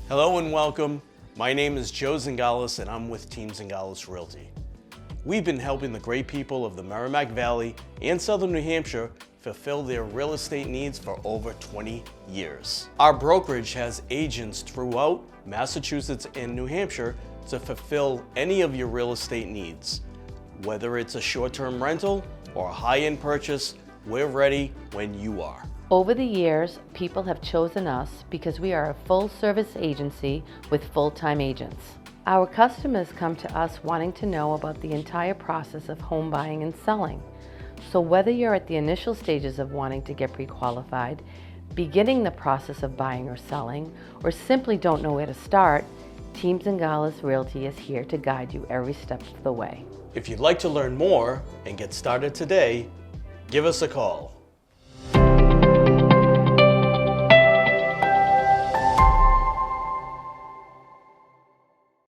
Hello and welcome. My name is Joe Zingales and I'm with Team Zingales Realty. We've been helping the great people of the Merrimack Valley and Southern New Hampshire fulfill their real estate needs for over 20 years. Our brokerage has agents throughout Massachusetts and New Hampshire to fulfill any of your real estate needs. Whether it's a short-term rental or a high-end purchase, we're ready when you are. Over the years, people have chosen us because we are a full-service agency with full-time agents. Our customers come to us wanting to know about the entire process of home buying and selling. So whether you're at the initial stages of wanting to get pre-qualified, beginning the process of buying or selling, or simply don't know where to start, Team Zingales Realty is here to guide you every step of the way. If you'd like to learn more and get started today, give us a call.